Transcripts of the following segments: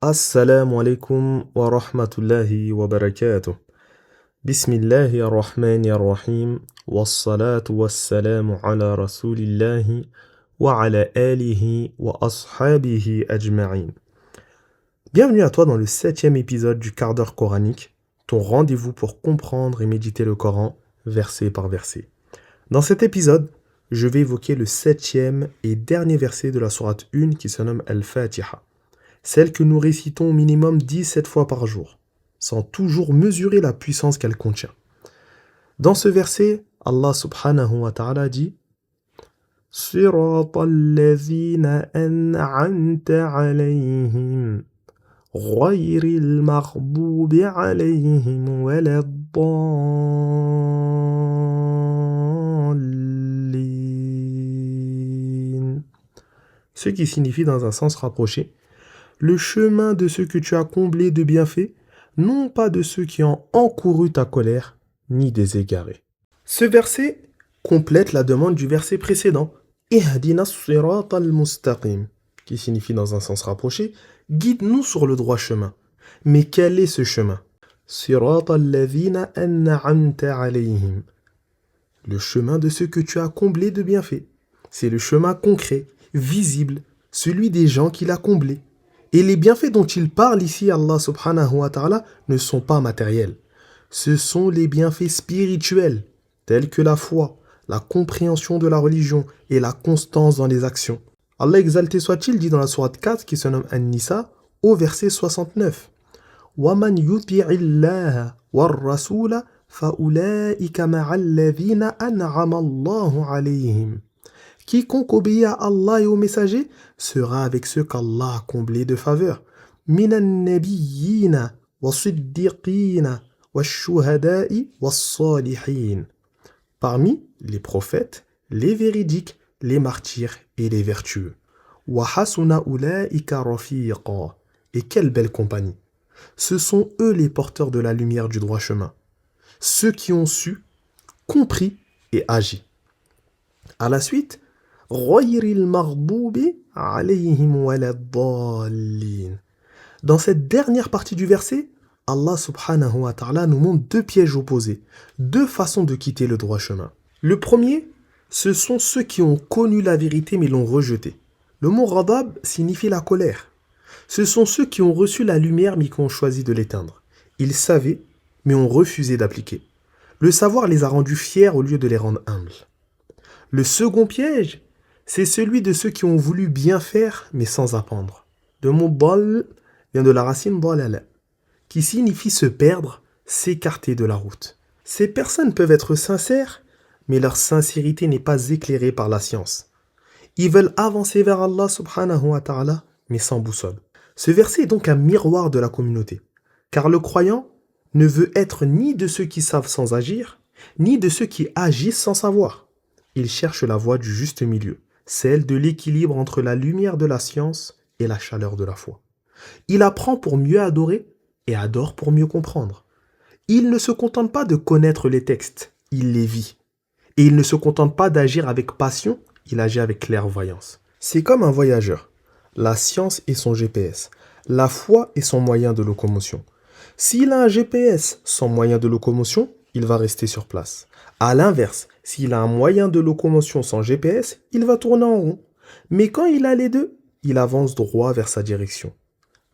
Assalamu alaikum wa rahmatullahi wa barakatuh. Bismillahi ar-Rahmani ar-Rahim. Wassalatu wassalamu ala rasulillahi wa ala alihi wa ashabihi ajma'in. Bienvenue à toi dans le 7e épisode du quart d'heure coranique, ton rendez-vous pour comprendre et méditer le Coran, verset par verset. Dans cet épisode, je vais évoquer le 7e et dernier verset de la sourate 1 qui se nomme Al-Fatiha, celle que nous récitons au minimum 17 fois par jour, sans toujours mesurer la puissance qu'elle contient. Dans ce verset, Allah subhanahu wa ta'ala dit Sirata alladhina an'amta alayhim ghayril maghdubi alayhim waladdallin. Ce qui signifie dans un sens rapproché le chemin de ceux que tu as comblés de bienfaits, non pas de ceux qui ont encouru ta colère, ni des égarés. Ce verset complète la demande du verset précédent, Ihdina as-sirata al-mustaqim, qui signifie dans un sens rapproché, guide-nous sur le droit chemin. Mais quel est ce chemin? Sirata alladhina an'amta alayhim. Le chemin de ceux que tu as comblés de bienfaits. C'est le chemin concret, visible, celui des gens qu'il a comblés. Et les bienfaits dont il parle ici, Allah subhanahu wa ta'ala, ne sont pas matériels. Ce sont les bienfaits spirituels, tels que la foi, la compréhension de la religion et la constance dans les actions. Allah exalté soit-il dit dans la sourate 4 qui se nomme An-Nisa, au verset 69. وَمَنْ يُطِعِ اللَّهَ وَالرَّسُولَ فَأُولَئِكَ مَعَ الَّذِينَ أَنْعَمَ اللَّهُ عَلَيْهِمْ. Quiconque obéit à Allah et aux messagers sera avec ceux qu'Allah a comblés de faveur. Minan nabiyyina wa siddiqina wa shuhada'i wa salihin. Parmi les prophètes, les véridiques, les martyrs et les vertueux. Wa hasuna ulaika rafiqa. Et quelle belle compagnie. Ce sont eux les porteurs de la lumière du droit chemin. Ceux qui ont su, compris et agi. À la suite, Ghayril maghdubi alayhim waladdallin. Dans cette dernière partie du verset, Allah subhanahu wa ta'ala nous montre deux pièges opposés, deux façons de quitter le droit chemin. Le premier, ce sont ceux qui ont connu la vérité mais l'ont rejetée. Le mot ghadab signifie la colère. Ce sont ceux qui ont reçu la lumière mais qui ont choisi de l'éteindre. Ils savaient mais ont refusé d'appliquer. Le savoir les a rendus fiers au lieu de les rendre humbles. Le second piège, c'est celui de ceux qui ont voulu bien faire, mais sans apprendre. Le mot dal vient de la racine dalala, qui signifie se perdre, s'écarter de la route. Ces personnes peuvent être sincères, mais leur sincérité n'est pas éclairée par la science. Ils veulent avancer vers Allah subhanahu wa ta'ala, mais sans boussole. Ce verset est donc un miroir de la communauté, car le croyant ne veut être ni de ceux qui savent sans agir, ni de ceux qui agissent sans savoir. Il cherche la voie du juste milieu, celle de l'équilibre entre la lumière de la science et la chaleur de la foi. Il apprend pour mieux adorer et adore pour mieux comprendre. Il ne se contente pas de connaître les textes, il les vit. Et il ne se contente pas d'agir avec passion, il agit avec clairvoyance. C'est comme un voyageur. La science est son GPS, la foi est son moyen de locomotion. S'il a un GPS sans moyen de locomotion, il va rester sur place. À l'inverse, s'il a un moyen de locomotion sans GPS, il va tourner en rond. Mais quand il a les deux, il avance droit vers sa direction.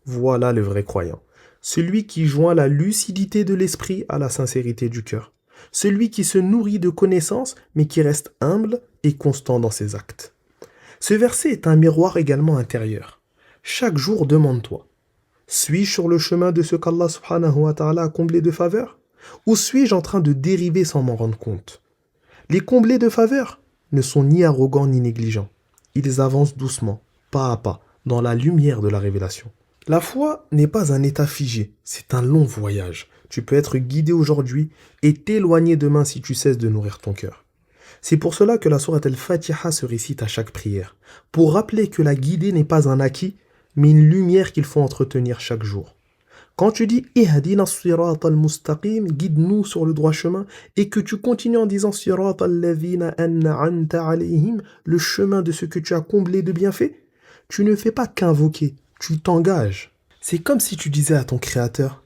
Voilà le vrai croyant. Celui qui joint la lucidité de l'esprit à la sincérité du cœur. Celui qui se nourrit de connaissances, mais qui reste humble et constant dans ses actes. Ce verset est un miroir également intérieur. Chaque jour, demande-toi, suis-je sur le chemin de ce qu'Allah subhanahu wa ta'ala a comblé de faveur? Ou suis-je en train de dériver sans m'en rendre compte? Les comblés de faveur ne sont ni arrogants ni négligents. Ils avancent doucement, pas à pas, dans la lumière de la révélation. La foi n'est pas un état figé, c'est un long voyage. Tu peux être guidé aujourd'hui et t'éloigner demain si tu cesses de nourrir ton cœur. C'est pour cela que la sourate Al-Fatiha se récite à chaque prière, pour rappeler que la guidée n'est pas un acquis, mais une lumière qu'il faut entretenir chaque jour. Quand tu dis Ihdina as-sirata al-mustaqim, guide-nous sur le droit chemin, et que tu continues en disant Sirata alladhina an'amta alayhim, le chemin de ceux que tu as comblés de bienfaits, tu ne fais pas qu'invoquer, tu t'engages. C'est comme si tu disais à ton Créateur,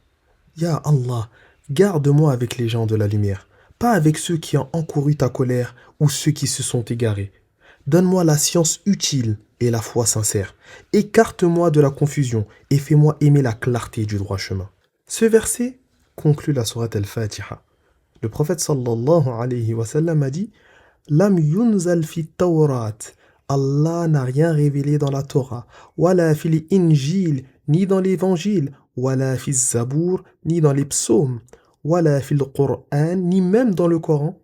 Ya Allah, garde-moi avec les gens de la lumière, pas avec ceux qui ont encouru ta colère ou ceux qui se sont égarés. Donne-moi la science utile et la foi sincère. Écarte-moi de la confusion et fais-moi aimer la clarté du droit chemin. Ce verset conclut la sourate Al-Fatiha. Le prophète sallallahu alayhi wa sallam a dit Lam yunzal fi tawrat. Allah n'a rien révélé dans la Torah, wala fil injil, ni dans l'évangile, wala fil zabour, ni dans les psaumes, wala fil Qur'an, ni même dans le Coran,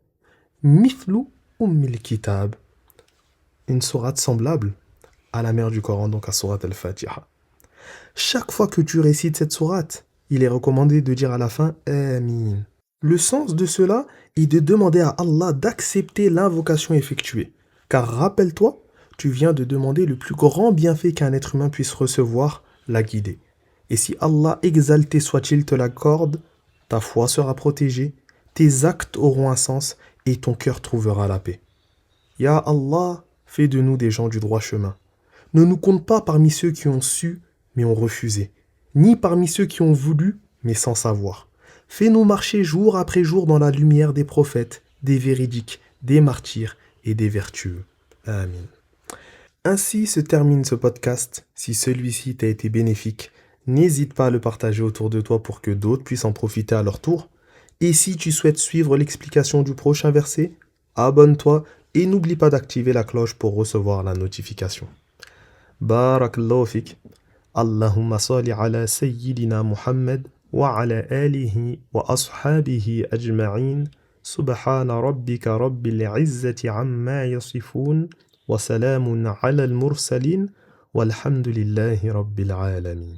mithlu ummil kitab. Une sourate semblable à la mère du Coran, donc à sourate Al-Fatiha. Chaque fois que tu récites cette sourate, il est recommandé de dire à la fin Amin. Le sens de cela est de demander à Allah d'accepter l'invocation effectuée. Car rappelle-toi, tu viens de demander le plus grand bienfait qu'un être humain puisse recevoir, la guider. Et si Allah exalté soit-il te l'accorde, ta foi sera protégée, tes actes auront un sens et ton cœur trouvera la paix. Ya Allah, fais de nous des gens du droit chemin. Ne nous compte pas parmi ceux qui ont su, mais ont refusé, ni parmi ceux qui ont voulu, mais sans savoir. Fais-nous marcher jour après jour dans la lumière des prophètes, des véridiques, des martyrs et des vertueux. Amin. Ainsi se termine ce podcast. Si celui-ci t'a été bénéfique, n'hésite pas à le partager autour de toi pour que d'autres puissent en profiter à leur tour. Et si tu souhaites suivre l'explication du prochain verset, abonne-toi et n'oublie pas d'activer la cloche pour recevoir la notification. Barakallahu fik. Allahumma salli ala sayyidina Muhammad wa ala alihi wa ashabihi ajma'in. Subhana rabbika rabbil izzati amma yasifun. Wa salamun ala al-mursalin. Walhamdulillahi rabbil alamin.